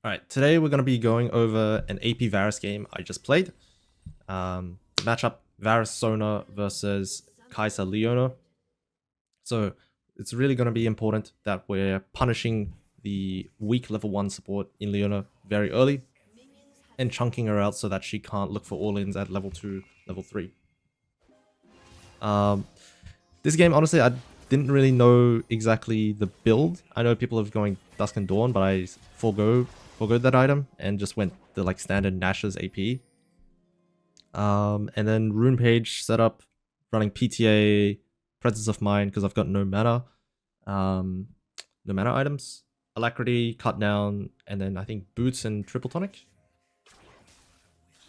Alright, today we're going to be going over an AP Varus game I just played. Matchup Varus Sona versus Kai'Sa Leona. So it's really going to be important that we're punishing the weak level 1 support in Leona very early and chunking her out so that she can't look for all-ins at level 2, level 3. This game, honestly, I didn't really know exactly the build. I know people are going Dusk and Dawn, but I forgoed that item and just went the like standard Nash's AP. And then Rune Page setup, running PTA, Presence of Mind because I've got no mana. No mana items. Alacrity, Cut Down, and then I think Boots and Triple Tonic.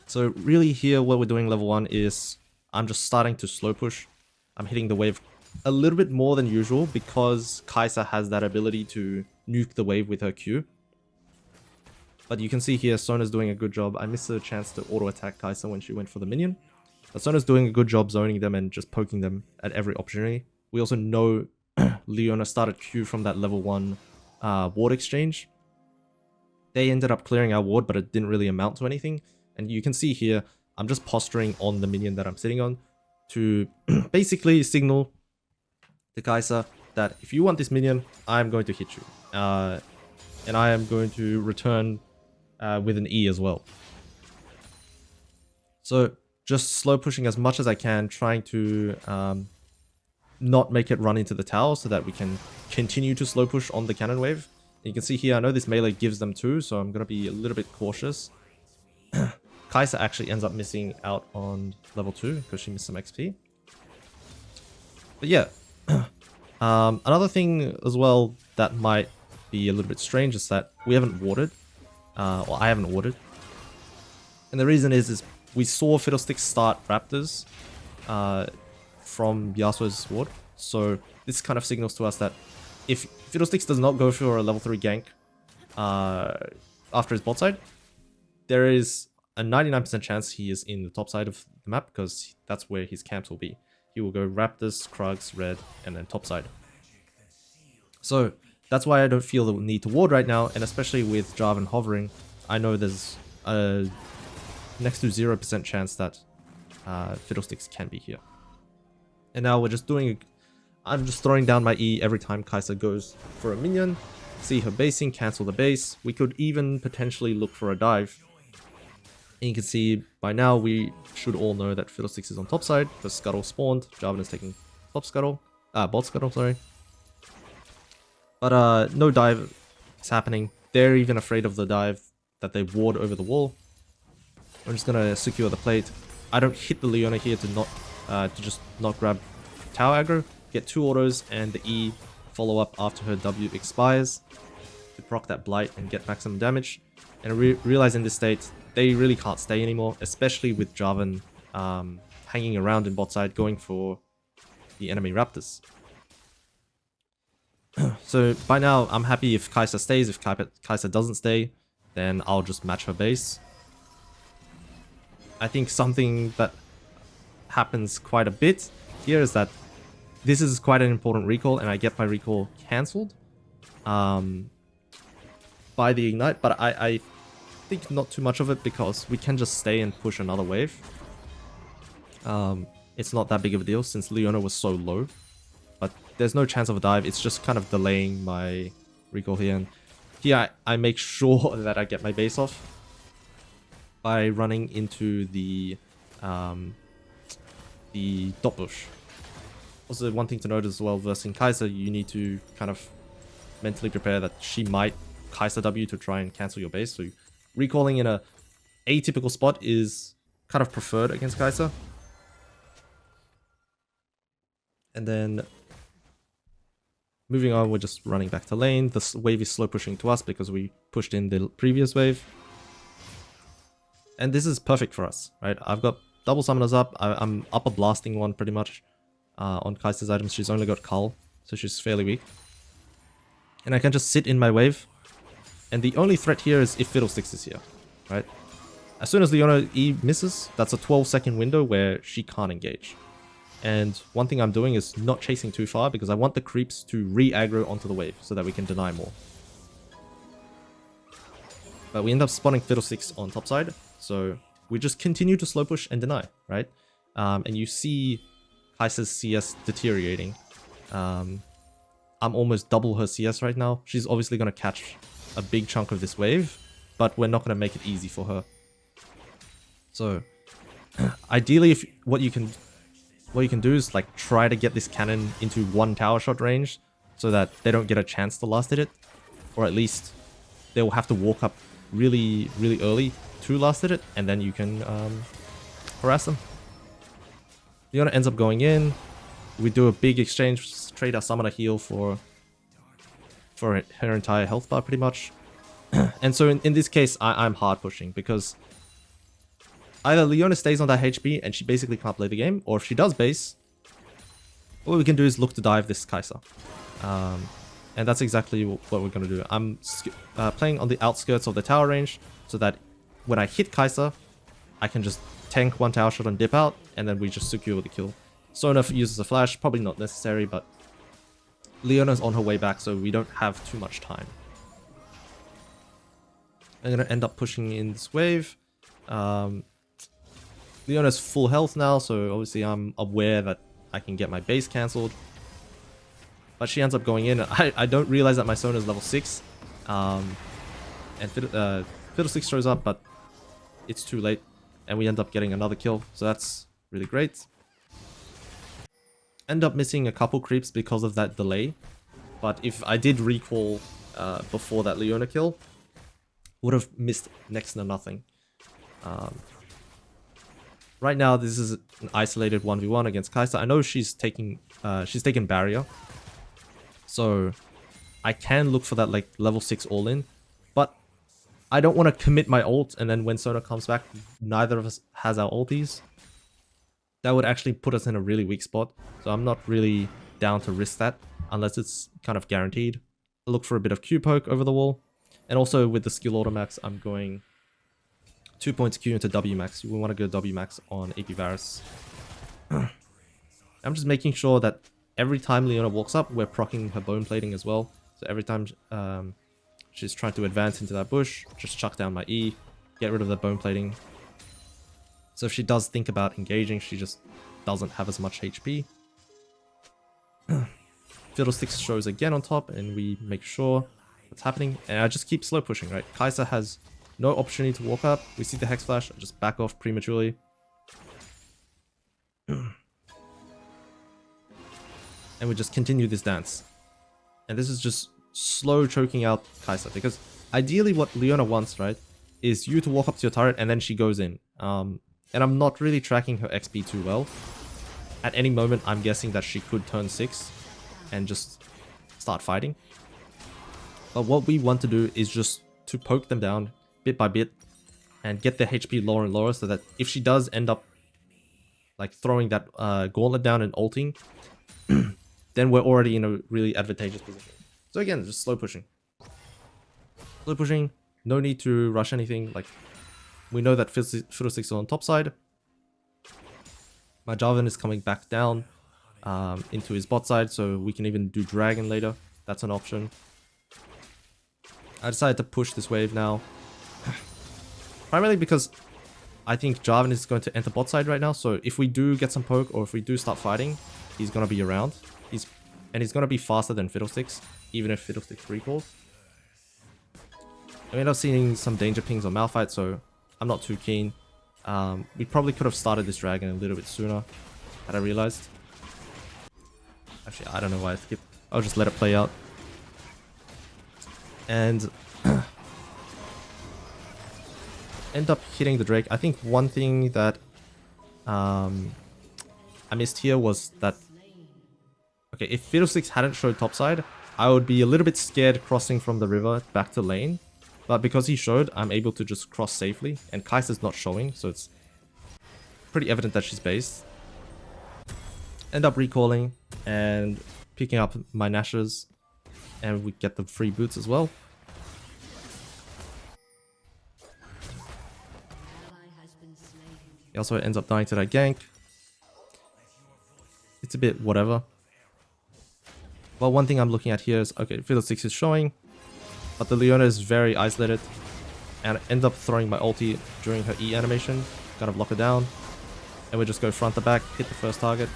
So really here what we're doing level 1 is I'm just starting to slow push. I'm hitting the wave a little bit more than usual because Kai'Sa has that ability to nuke the wave with her Q. But you can see here Sona's doing a good job. I missed a chance to auto attack Kai'Sa when she went for the minion. But Sona's doing a good job zoning them and just poking them at every opportunity. We also know Leona started Q from that level 1 ward exchange. They ended up clearing our ward, but it didn't really amount to anything. And you can see here, I'm just posturing on the minion that I'm sitting on to basically signal to Kai'Sa that if you want this minion, I'm going to hit you. And I am going to return with an E as well. So just slow pushing as much as I can, trying to not make it run into the tower so that we can continue to slow push on the cannon wave. And you can see here, I know this melee gives them 2, so I'm going to be a little bit cautious. Kai'Sa actually ends up missing out on level 2 because she missed some XP. But yeah, another thing as well that might be a little bit strange is that we haven't warded. Or I haven't warded. And the reason is we saw Fiddlesticks start Raptors from Yasuo's ward. So this kind of signals to us that if Fiddlesticks does not go for a level 3 gank after his bot side, there is a 99% chance he is in the top side of the map because that's where his camps will be. He will go Raptors, Krugs, Red, and then top side. So that's why I don't feel the need to ward right now, and especially with Jarvan hovering, I know there's a next to 0% chance that Fiddlesticks can be here. And now we're just doing... I'm just throwing down my E every time Kai'Sa goes for a minion. See her basing, cancel the base. We could even potentially look for a dive. And you can see by now we should all know that Fiddlesticks is on top side because Scuttle spawned. Jarvan is taking top Scuttle. Bot Scuttle, sorry. But no dive is happening. They're even afraid of the dive that they ward over the wall. I'm just gonna secure the plate. I don't hit the Leona here to just not grab tower aggro. Get 2 autos and the E follow up after her W expires to proc that blight and get maximum damage. And realize in this state they really can't stay anymore, especially with Jarvan hanging around in bot side going for the enemy Raptors. So by now, I'm happy if Kai'Sa stays. If Kai'Sa doesn't stay, then I'll just match her base. I think something that happens quite a bit here is that this is quite an important recall, and I get my recall cancelled by the Ignite, but I think not too much of it because we can just stay and push another wave. It's not that big of a deal since Leona was so low. But there's no chance of a dive, it's just kind of delaying my recall here. And here I make sure that I get my base off by running into the dot bush. Also, one thing to note as well, versus Kai'Sa, you need to kind of mentally prepare that she might Kai'Sa W to try and cancel your base. So recalling in a atypical spot is kind of preferred against Kai'Sa. And then moving on, we're just running back to lane. This wave is slow pushing to us because we pushed in the previous wave. And this is perfect for us, right? I've got double summoners up. I'm upper blasting one pretty much on Kai'Sa's items. She's only got Cull, so she's fairly weak. And I can just sit in my wave. And the only threat here is if Fiddlesticks is here, right? As soon as Leona E misses, that's a 12-second window where she can't engage. And one thing I'm doing is not chasing too far because I want the creeps to re-aggro onto the wave so that we can deny more. But we end up spotting Fiddlesticks on top side, so we just continue to slow push and deny, right? And you see Kai'Sa's CS deteriorating. I'm almost double her CS right now. She's obviously going to catch a big chunk of this wave, but we're not going to make it easy for her. So ideally, if what you can do is like try to get this cannon into one tower shot range so that they don't get a chance to last hit it, or at least they will have to walk up really early to last hit it, and then you can harass them. Leona ends up going in. We do a big exchange, trade our summoner heal for her entire health bar pretty much. And so in this case, I'm hard pushing because either Leona stays on that HP and she basically can't play the game, or if she does base, what we can do is look to dive this Kai'Sa. And that's exactly what we're going to do. I'm playing on the outskirts of the tower range so that when I hit Kai'Sa, I can just tank one tower shot and dip out, and then we just secure the kill. Sona uses a flash, probably not necessary, but Leona's on her way back, so we don't have too much time. I'm going to end up pushing in this wave. Leona's full health now, so obviously I'm aware that I can get my base cancelled. But she ends up going in. I don't realize that my Sona is level 6. And Fiddlesticks shows up, but it's too late. And we end up getting another kill. So that's really great. End up missing a couple creeps because of that delay. But if I did recall before that Leona kill, would have missed next to nothing. Right now, this is an isolated 1v1 against Kai'Sa. I know she's taken barrier. So I can look for that like level 6 all-in, but I don't want to commit my ult, and then when Sona comes back, neither of us has our ulties. That would actually put us in a really weak spot, so I'm not really down to risk that, unless it's kind of guaranteed. I look for a bit of Q poke over the wall, and also with the skill auto max, I'm going 2 points Q into W max. We want to go W max on AP Varus. I'm just making sure that every time Leona walks up, we're proccing her bone plating as well. So every time she's trying to advance into that bush, just chuck down my E, get rid of the bone plating. So if she does think about engaging, she just doesn't have as much HP. Fiddlesticks shows again on top, and we make sure what's happening. And I just keep slow pushing, right? Kai'Sa has no opportunity to walk up. We see the Hex Flash, I just back off prematurely. And we just continue this dance. And this is just slow choking out Kai'Sa, because ideally what Leona wants, right, is you to walk up to your turret and then she goes in. And I'm not really tracking her XP too well. At any moment, I'm guessing that she could turn 6 and just start fighting. But what we want to do is just to poke them down bit by bit and get their HP lower and lower, so that if she does end up like throwing that gauntlet down and ulting, then we're already in a really advantageous position. So again, just slow pushing. Slow pushing, no need to rush anything. Like, we know that Fiddlesticks is on top side. My Jarvan is coming back down into his bot side, so we can even do Dragon later. That's an option. I decided to push this wave now. Primarily because I think Jarvan is going to enter bot side right now, so if we do get some poke, or if we do start fighting, he's going to be around. He's going to be faster than Fiddlesticks, even if Fiddlesticks recalls. I end up seeing some danger pings on Malphite, so I'm not too keen. We probably could have started this dragon a little bit sooner, had I realized. Actually, I don't know why I skipped. I'll just let it play out. And end up hitting the Drake. I think one thing that I missed here was that, okay, if Fiddlesticks hadn't showed topside, I would be a little bit scared crossing from the river back to lane. But because he showed, I'm able to just cross safely, and Kai'Sa's not showing, so it's pretty evident that she's based. End up recalling and picking up my Nashers, and we get the free boots as well. He also ends up dying to that gank. It's a bit whatever. Well, one thing I'm looking at here is, okay, Fiddlesticks is showing, but the Leona is very isolated. and end up throwing my ulti during her E animation, kind of lock her down, and we just go front to back, hit the first target,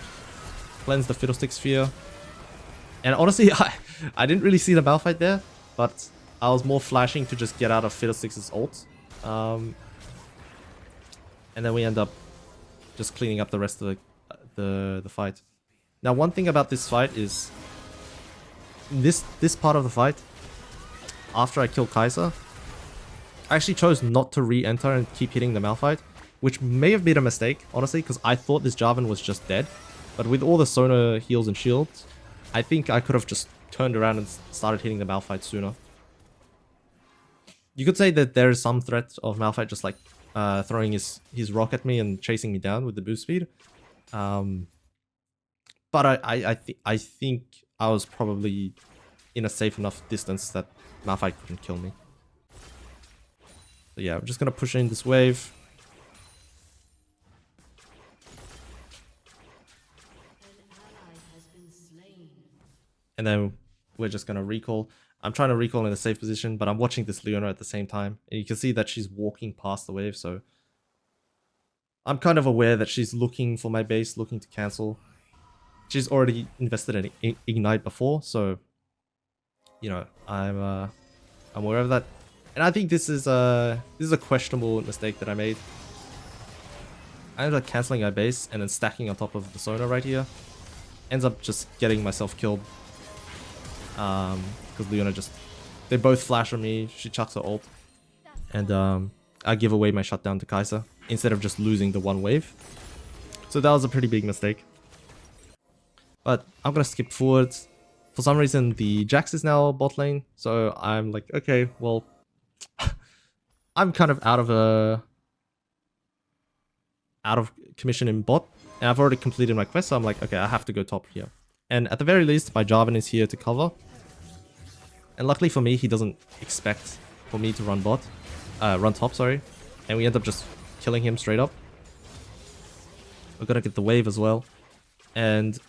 cleanse the Fiddlestick Sphere. And honestly, I didn't really see the Malphite there, but I was more flashing to just get out of Fiddlestick's ult. And then we end up just cleaning up the rest of the fight. Now, one thing about this fight is this part of the fight, after I killed Kai'Sa, I actually chose not to re-enter and keep hitting the Malphite, which may have been a mistake, honestly, because I thought this Jarvan was just dead. But with all the Sona heals and shields, I think I could have just turned around and started hitting the Malphite sooner. You could say that there is some threat of Malphite just like throwing his rock at me and chasing me down with the boost speed. But I think I was probably in a safe enough distance that Malphite couldn't kill me. So yeah, I'm just gonna push in this wave. And then we're just gonna recall. I'm trying to recall in a safe position, but I'm watching this Leona at the same time. And you can see that she's walking past the wave, so I'm kind of aware that she's looking for my base, looking to cancel. She's already invested in Ignite before, so you know, I'm aware of that. And I think this is a questionable mistake that I made. I ended up canceling my base and then stacking on top of the Sona right here. Ends up just getting myself killed. Because Leona they both flash on me, she chucks her ult. And I give away my shutdown to Kai'Sa instead of just losing the one wave. So that was a pretty big mistake. But I'm gonna skip forwards. For some reason, the Jax is now bot lane, so I'm like, okay, well, I'm kind of out of commission in bot, and I've already completed my quest, so I'm like, okay, I have to go top here. And at the very least, my Jarvan is here to cover. And luckily for me, he doesn't expect for me to run top, sorry. And we end up just killing him straight up. We're gonna get the wave as well. And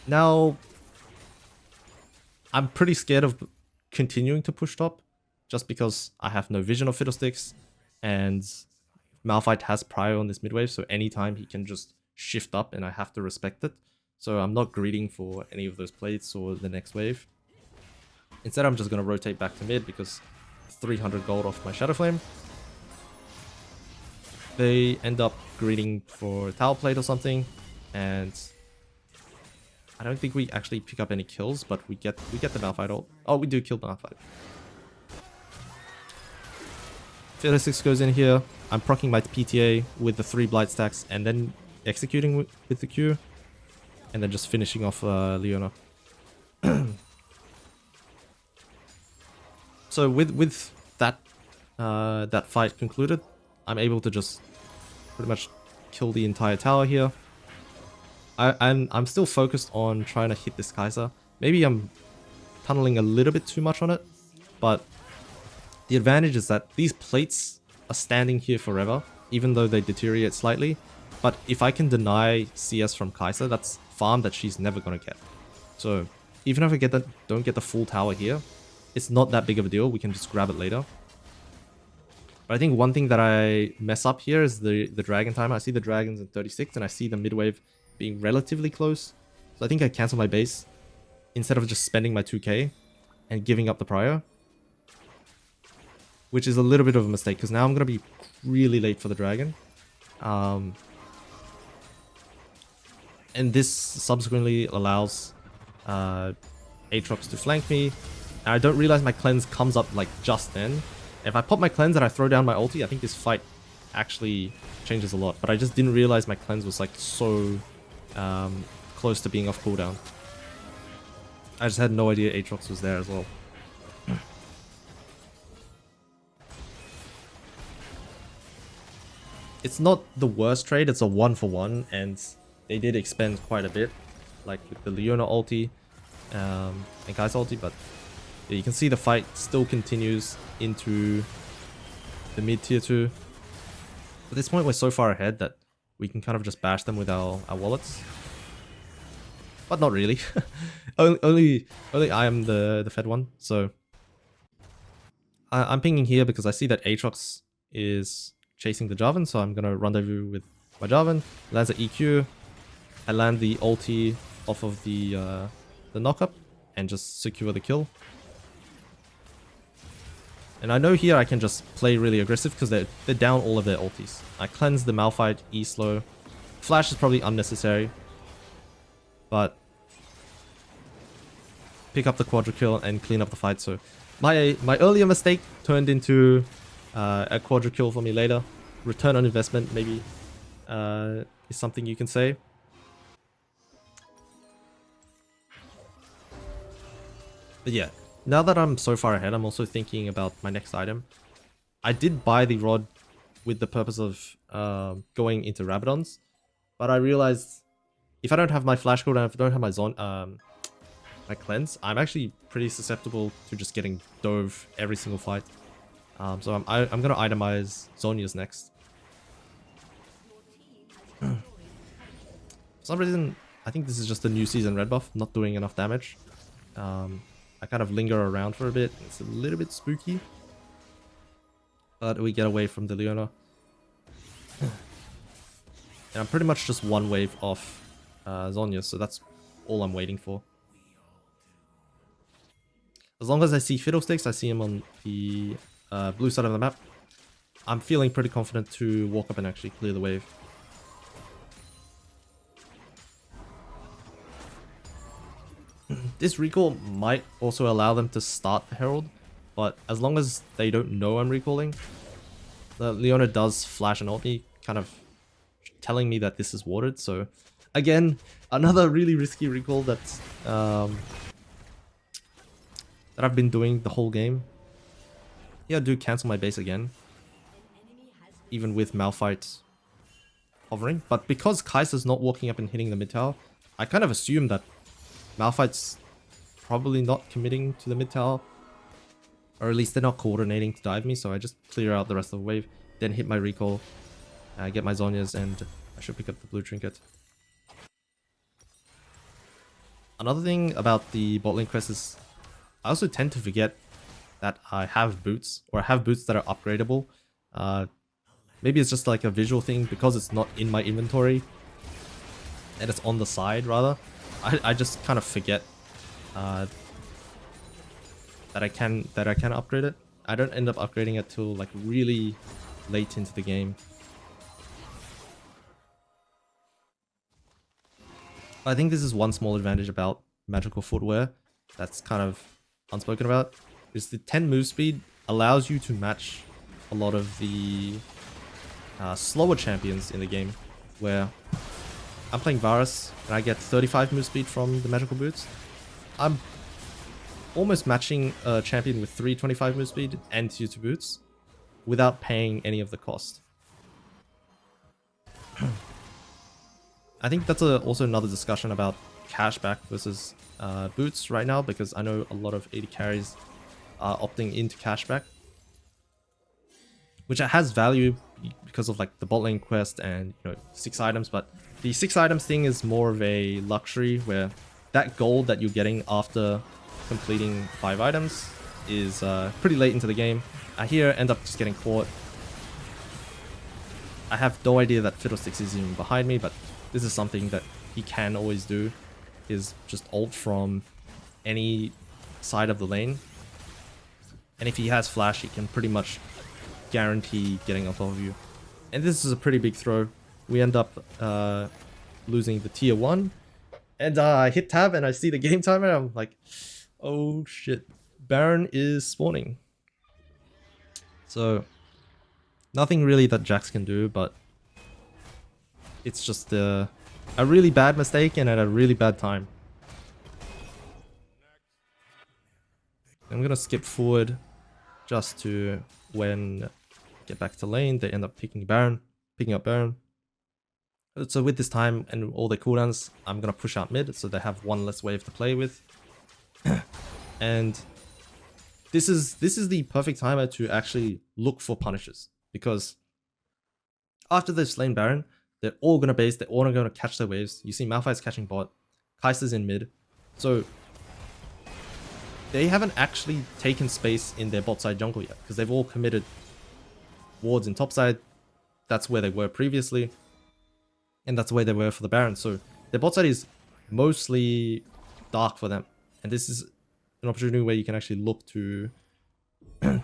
now I'm pretty scared of continuing to push top, just because I have no vision of Fiddlesticks, and Malphite has prio on this mid wave, so anytime he can just shift up and I have to respect it. So I'm not greeting for any of those plates or the next wave. Instead, I'm just going to rotate back to mid because 300 gold off my Shadow Flame. They end up greeting for Tower Plate or something, and I don't think we actually pick up any kills, but we get the Malphite ult. Oh, we do kill Malphite. Fiddlesticks goes in here. I'm proccing my PTA with the 3 Blight stacks and then executing with the Q. And then just finishing off Leona. So with that that fight concluded, I'm able to just pretty much kill the entire tower here. I'm still focused on trying to hit this Kai'Sa. Maybe I'm tunneling a little bit too much on it, but the advantage is that these plates are standing here forever, even though they deteriorate slightly. But if I can deny CS from Kai'Sa, that's farm that she's never gonna get. So even if I don't get the full tower here, it's not that big of a deal. We can just grab it later. But I think one thing that I mess up here is the dragon time. I see the dragons in 36 and I see the mid wave being relatively close. So I think I cancel my base instead of just spending my 2k and giving up the prio. Which is a little bit of a mistake because now I'm gonna be really late for the dragon. And this subsequently allows Aatrox to flank me. And I don't realize my cleanse comes up like just then. If I pop my cleanse and I throw down my ulti, I think this fight actually changes a lot. But I just didn't realize my cleanse was like so close to being off cooldown. I just had no idea Aatrox was there as well. It's not the worst trade, it's a 1-for-1, and they did expend quite a bit, like with the Leona ulti and Kai'Sa ulti, but yeah, you can see the fight still continues into the mid tier 2. At this point, we're so far ahead that we can kind of just bash them with our wallets. But not really. only I am the fed one, so I'm pinging here because I see that Aatrox is chasing the Jarvan, so I'm gonna rendezvous with my Jarvan. Lands an EQ. I land the ulti off of the knockup and just secure the kill. And I know here I can just play really aggressive because they're down all of their ultis. I cleanse the Malphite, E slow. Flash is probably unnecessary, but pick up the quadra kill and clean up the fight. So my earlier mistake turned into a quadra kill for me later. Return on investment maybe is something you can say. But yeah, now that I'm so far ahead, I'm also thinking about my next item. I did buy the rod with the purpose of going into Rabadons, but I realized if I don't have my flash cooldown, if I don't have my my cleanse, I'm actually pretty susceptible to just getting dove every single fight. So I'm gonna itemize Zhonya's next. For some reason, I think this is just the new season red buff, not doing enough damage. I kind of linger around for a bit. It's a little bit spooky. But we get away from the Leona. And I'm pretty much just one wave off Zhonya, so that's all I'm waiting for. As long as I see Fiddlesticks, I see him on the blue side of the map, I'm feeling pretty confident to walk up and actually clear the wave. This recall might also allow them to start the Herald, but as long as they don't know I'm recalling, the Leona does flash an ulti, kind of telling me that this is warded. So again, another really risky recall that's that I've been doing the whole game. Yeah, I do cancel my base again, even with Malphite hovering. But because Kai'Sa's not walking up and hitting the mid tower, I kind of assume that Malphite's probably not committing to the mid tower, or at least they're not coordinating to dive me. So I just clear out the rest of the wave, then hit my recall, get my Zhonya's, and I should pick up the blue trinket. Another thing about the bot lane quest is I also tend to forget that I have boots, or I have boots that are upgradable. Maybe it's just like a visual thing because it's not in my inventory and it's on the side rather. I just kind of forget that I can upgrade it. I don't end up upgrading it till like really late into the game. I think this is one small advantage about magical footwear that's kind of unspoken about, is the 10 move speed allows you to match a lot of the slower champions in the game, where I'm playing Varus and I get 35 move speed from the magical boots. I'm almost matching a champion with 325 move speed and tier 2 boots without paying any of the cost. I think that's also another discussion about cashback versus boots right now, because I know a lot of AD carries are opting into cashback, which has value because of like the bot lane quest and 6 items, but the 6 items thing is more of a luxury, where that gold that you're getting after completing 5 items is pretty late into the game. I here end up just getting caught. I have no idea that Fiddlesticks is even behind me, but this is something that he can always do, is just ult from any side of the lane. And if he has flash, he can pretty much guarantee getting on top of you. And this is a pretty big throw. We end up losing the tier 1. And I hit tab and I see the game timer. I'm like, oh shit, Baron is spawning. So nothing really that Jax can do, but it's just a really bad mistake and at a really bad time. I'm gonna skip forward just to when get back to lane, they end up picking up Baron. So with this time and all the cooldowns, I'm gonna push out mid so they have one less wave to play with. And this is the perfect timer to actually look for punishes, because after they've slain Baron, they're all gonna base, they're all gonna catch their waves. You see Malphite's catching bot, Kai'Sa's in mid. So they haven't actually taken space in their bot side jungle yet, because they've all committed wards in top side. That's where they were previously, and that's where they were for the Baron. So their bot side is mostly dark for them, and this is an opportunity where you can actually look to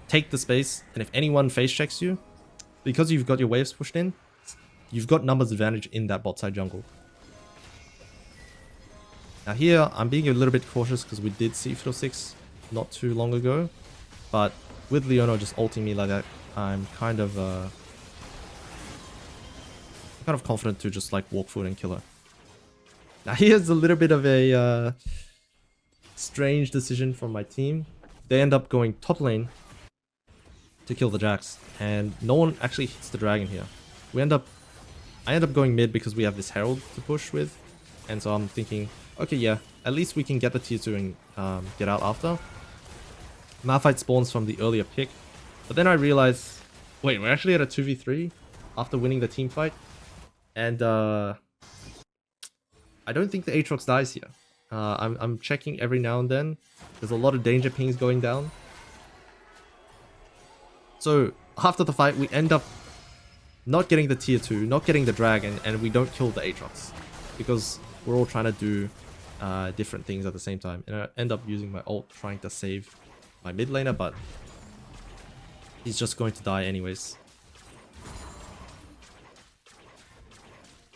take the space, and if anyone face checks you, because you've got your waves pushed in, you've got numbers advantage in that bot side jungle. Now here, I'm being a little bit cautious because we did see Fiddlesticks not too long ago, but with Leona just ulting me like that, I'm kind of confident to just like walk forward and kill her. Now here's a little bit of a strange decision from my team. They end up going top lane to kill the Jax, and no one actually hits the dragon here. I end up going mid because we have this Herald to push with, and so I'm thinking, okay, yeah, at least we can get the tier 2 and get out after. Malphite spawns from the earlier pick, but then I realized, wait, we're actually at a 2v3 after winning the team fight, and I don't think the Aatrox dies here. I'm checking every now and then. There's a lot of danger pings going down. So after the fight, we end up not getting the tier 2, not getting the dragon, and we don't kill the Aatrox because we're all trying to do different things at the same time. And I end up using my ult trying to save my mid laner, but he's just going to die anyways.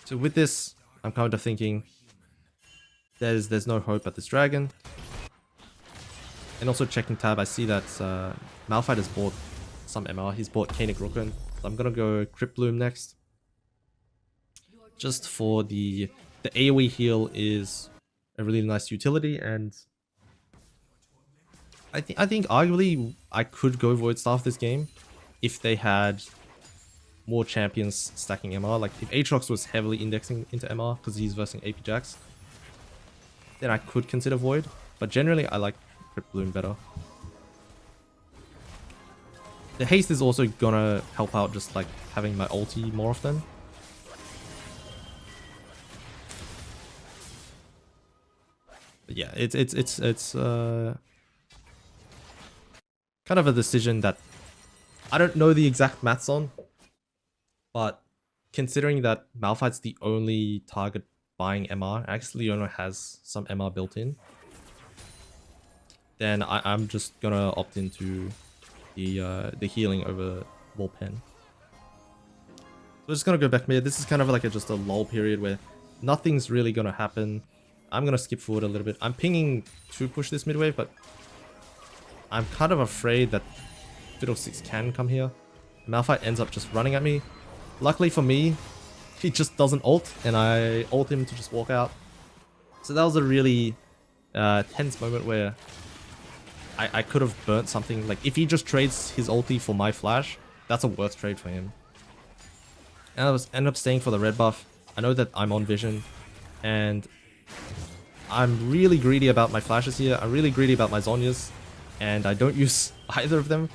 So with this, I'm kind of thinking there's no hope at this dragon. And also checking tab, I see that Malphite has bought some MR. He's bought Kaenic Rooken. So I'm gonna go Crypt Bloom next. Just for the AoE heal is a really nice utility, and I think arguably I could go Void Staff this game if they had more champions stacking MR. Like if Aatrox was heavily indexing into MR because he's versing AP Jax, then I could consider Void. But generally I like Crypt Bloom better. The haste is also gonna help out just like having my ulti more often. But yeah, it's kind of a decision that I don't know the exact maths on, but considering that Malphite's the only target buying MR, actually Leona has some MR built in, then I'm just gonna opt into the healing over wall pen. So we're just gonna go back mid. This is kind of like just a lull period where nothing's really gonna happen. I'm gonna skip forward a little bit. I'm pinging to push this mid wave, but I'm kind of afraid that Fiddlesticks can come here. Malphite ends up just running at me. Luckily for me, he just doesn't ult, and I ult him to just walk out. So that was a really tense moment where I could have burnt something. Like if he just trades his ulti for my flash, that's a worth trade for him. And I end up staying for the red buff. I know that I'm on vision, and I'm really greedy about my flashes here. I'm really greedy about my Zhonya's, and I don't use either of them.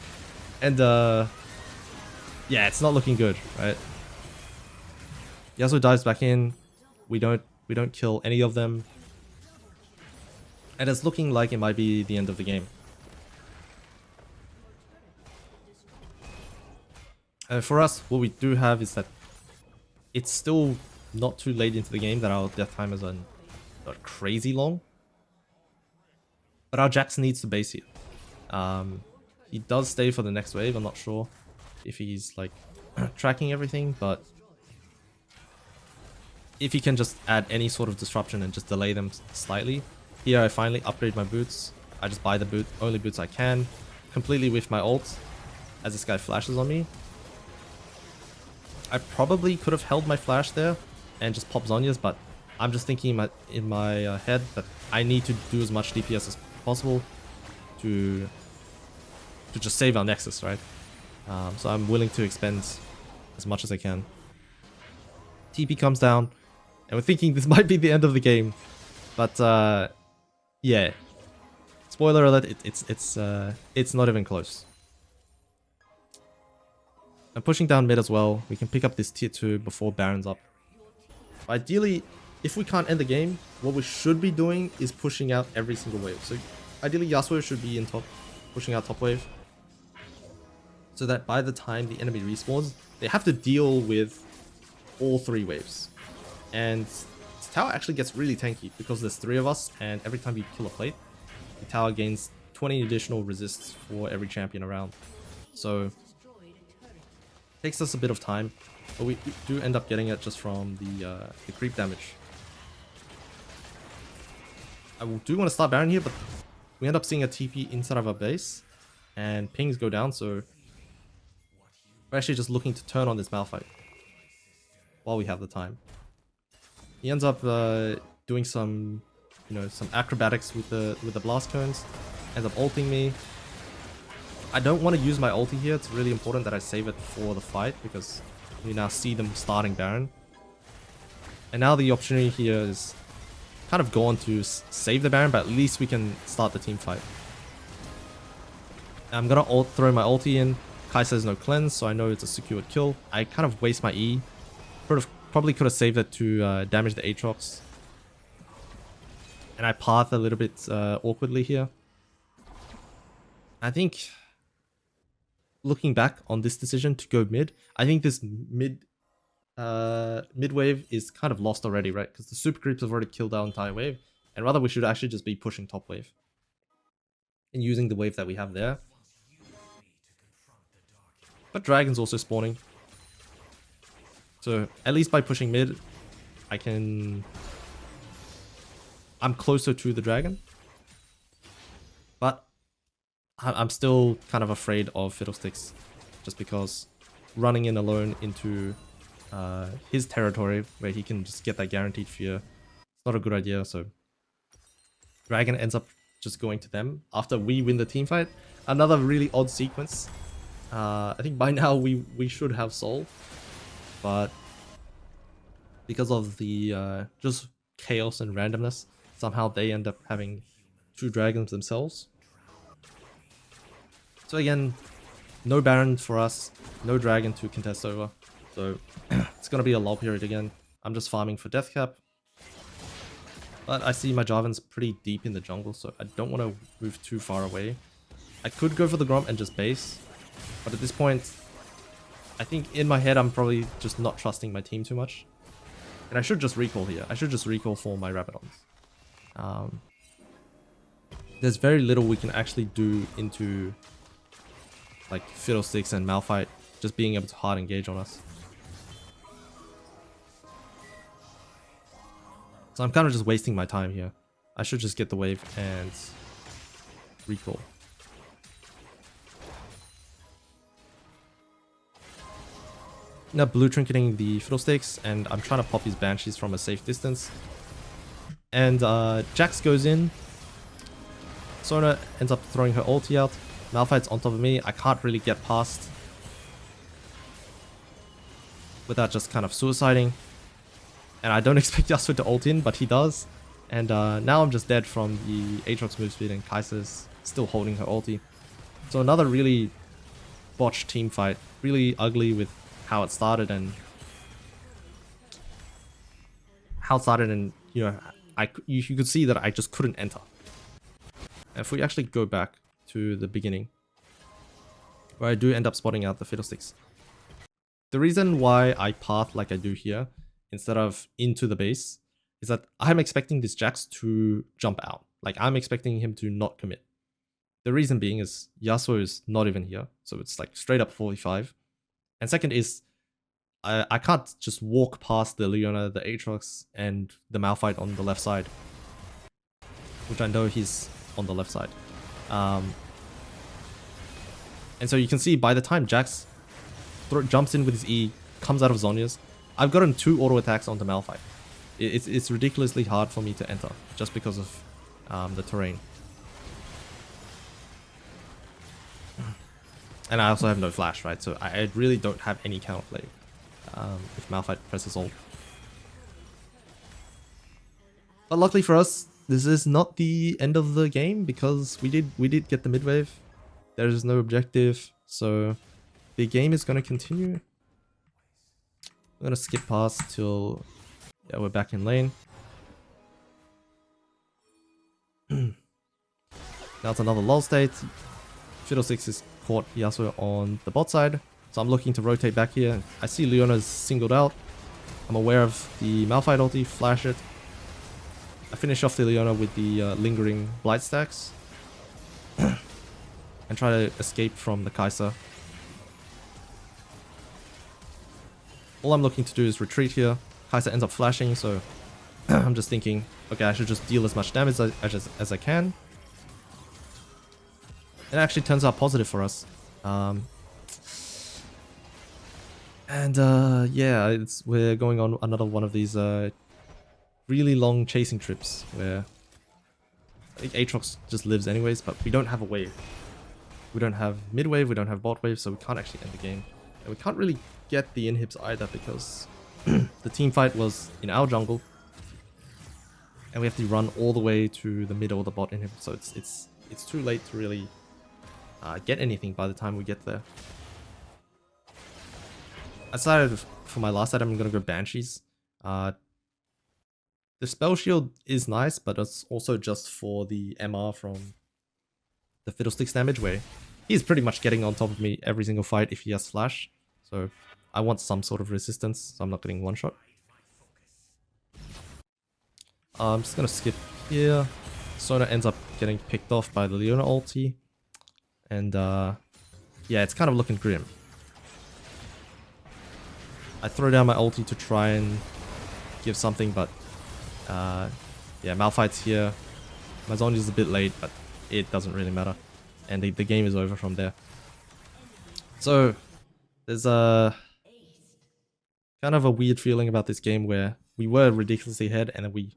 And yeah, it's not looking good, right? Yasuo dives back in. We don't kill any of them, and it's looking like it might be the end of the game. For us, what we do have is that it's still not too late into the game that our death timers are not crazy long. But our Jax needs to base here. He does stay for the next wave. I'm not sure if he's like tracking everything, but if he can just add any sort of disruption and just delay them slightly. Here I finally upgrade my boots. I just buy the only boots I can, completely with my ult as this guy flashes on me. I probably could have held my flash there and just pop Zhonya's, but I'm just thinking in my head that I need to do as much DPS as possible to just save our Nexus, right? So I'm willing to expend as much as I can. TP comes down, and we're thinking this might be the end of the game, but yeah. Spoiler alert! It's not even close. I'm pushing down mid as well. We can pick up this tier 2 before Baron's up. Ideally, if we can't end the game, what we should be doing is pushing out every single wave. So Ideally, Yasuo should be in top, pushing out top wave, so that by the time the enemy respawns, they have to deal with all 3 waves. And this tower actually gets really tanky because there's 3 of us, and every time you kill a plate, the tower gains 20 additional resists for every champion around. So it takes us a bit of time, but we do end up getting it just from the creep damage. I do want to start Baron here, but we end up seeing a TP inside of our base, and pings go down, so we're actually just looking to turn on this Malphite while we have the time. He ends up doing some, some acrobatics with the blast cones, ends up ulting me. I don't want to use my ulti here. It's really important that I save it for the fight because we now see them starting Baron. And now the opportunity here is kind of gone to save the Baron, but at least we can start the team fight. I'm gonna throw my ulti in. Kai'Sa has no cleanse, so I know it's a secured kill. I kind of waste my E. Probably could have saved it to damage the Aatrox. And I path a little bit awkwardly here. I think, looking back on this decision to go mid, I think this mid wave is kind of lost already, right? Because the super creeps have already killed our entire wave, and rather we should actually just be pushing top wave and using the wave that we have there. But dragon's also spawning, so at least by pushing mid, I'm closer to the dragon. But I'm still kind of afraid of Fiddlesticks, just because running in alone into his territory where he can just get that guaranteed fear, it's not a good idea. So dragon ends up just going to them after we win the team fight. Another really odd sequence. I think by now we should have soul, but because of the just chaos and randomness, somehow they end up having 2 dragons themselves. So again, no Baron for us, no dragon to contest over. So it's gonna be a lull period again. I'm just farming for death cap. But I see my Jarvan's pretty deep in the jungle, so I don't want to move too far away. I could go for the Gromp and just base, but at this point, I think in my head I'm probably just not trusting my team too much. And I should just recall here. I should just recall for my Rabadons. There's very little we can actually do into like Fiddlesticks and Malphite just being able to hard engage on us. So I'm kind of just wasting my time here. I should just get the wave and recall. Now blue trinketing the Fiddlesticks, and I'm trying to pop his Banshees from a safe distance. And Jax goes in. Sona ends up throwing her ulti out. Malphite's on top of me. I can't really get past without just kind of suiciding. And I don't expect Yasuo to ult in, but he does. And now I'm just dead from the Aatrox move speed, and Kai'Sa's still holding her ulti. So another really botched team fight. Really ugly with how it started, and you could see that I just couldn't enter. If we actually go back to the beginning, where I do end up spotting out the Fiddlesticks, the reason why I path like I do here instead of into the base is that I'm expecting this Jax to jump out. Like, I'm expecting him to not commit. The reason being is Yasuo is not even here, so it's like straight up 45. And second is, I can't just walk past the Leona, the Aatrox, and the Malphite on the left side, which I know he's on the left side. And so you can see by the time Jax jumps in with his E, comes out of Zhonya's, I've gotten 2 auto attacks onto Malphite. It's ridiculously hard for me to enter just because of the terrain. And I also have no flash, right? So I really don't have any counterplay if Malphite presses ult. But luckily for us, this is not the end of the game because we did get the mid wave. There is no objective, so the game is going to continue. I'm going to skip past till we're back in lane. Now it's another lull state. Fiddlesticks is caught Yasuo on the bot side. So I'm looking to rotate back here. I see Leona's singled out. I'm aware of the Malphite ulti, flash it. I finish off the Leona with the lingering Blight stacks. And try to escape from the Kai'Sa. All I'm looking to do is retreat here. Kai'Sa ends up flashing, so I'm just thinking, okay, I should just deal as much damage as I can. It actually turns out positive for us. Yeah, we're going on another one of these really long chasing trips where I think Aatrox just lives anyways, but we don't have a wave. We don't have mid wave, we don't have bot wave, so we can't actually end the game. And we can't really get the inhibs either because the team fight was in our jungle. And we have to run all the way to the mid or the bot inhib, so it's too late to really get anything by the time we get there. I decided for my last item I'm gonna go Banshees. The spell shield is nice, but it's also just for the MR from the Fiddlesticks damage, where he's pretty much getting on top of me every single fight if he has flash. So I want some sort of resistance, so I'm not getting one shot. I'm just gonna skip here. Sona ends up getting picked off by the Leona ulti. And yeah, it's kind of looking grim. I throw down my ulti to try and give something, but yeah, Malphite's here. My Zhonya's a bit late, but it doesn't really matter. And the game is over from there. So, there's a kind of a weird feeling about this game where we were ridiculously ahead and then we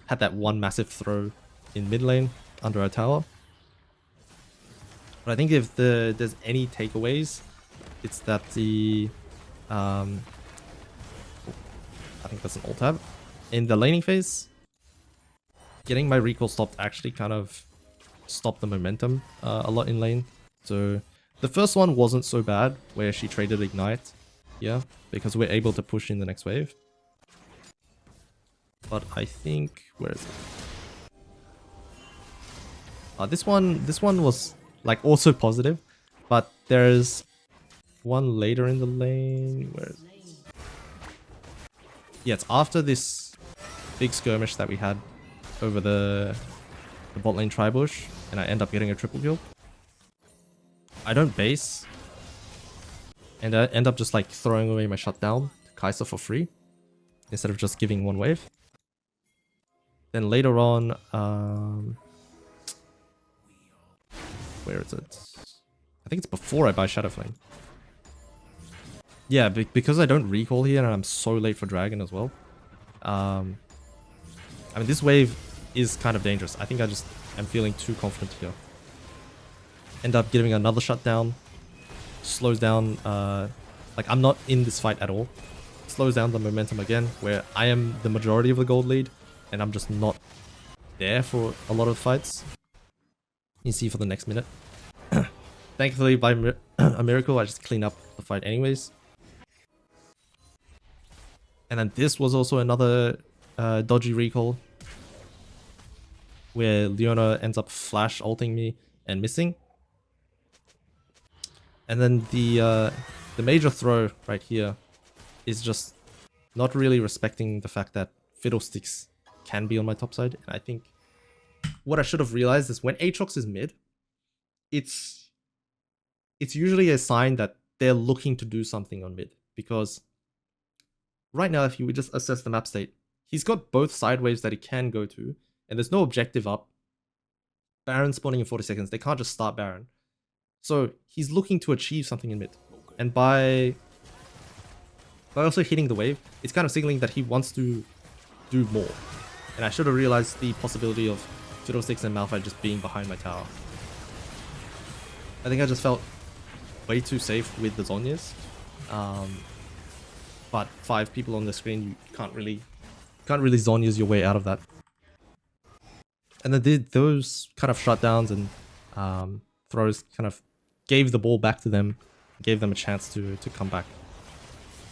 had that one massive throw in mid lane under our tower. But I think if there's any takeaways, it's that the I think that's an alt tab. In the laning phase, getting my recall stopped actually kind of stopped the momentum a lot in lane. So the first one wasn't so bad, where she traded Ignite, yeah, because we're able to push in the next wave. But I think, where is it? This one was like also positive, but there's one later in the lane. Where is it? Yeah, it's after this big skirmish that we had over the bot lane tri-bush, and I end up getting a triple kill. I don't base, and I end up just like throwing away my shutdown to Kai'Sa for free, instead of just giving one wave. Then later on, where is it? I think it's before I buy Shadow Flame. Yeah, because I don't recall here and I'm so late for Dragon as well. I mean, this wave is kind of dangerous. I think I just am feeling too confident here. End up giving another shutdown. Slows down, like I'm not in this fight at all. Slows down the momentum again, where I am the majority of the gold lead and I'm just not there for a lot of fights. You see for the next minute. Thankfully, by a miracle, I just clean up the fight anyways. And then this was also another dodgy recall, where Leona ends up flash ulting me and missing. And then the major throw right here is just not really respecting the fact that Fiddlesticks can be on my top side. And I think what I should have realized is when Aatrox is mid, it's usually a sign that they're looking to do something on mid, because right now, if you would just assess the map state, he's got both side waves that he can go to, and there's no objective up. Baron spawning in 40 seconds, they can't just start Baron. So he's looking to achieve something in mid. And by also hitting the wave, it's kind of signaling that he wants to do more. And I should have realized the possibility of Fiddlesticks and Malphite just being behind my tower. I think I just felt way too safe with the Zhonyas. But 5 people on the screen, you can't really Zhonyas your way out of that. And then those kind of shutdowns and throws kind of gave the ball back to them, gave them a chance to come back.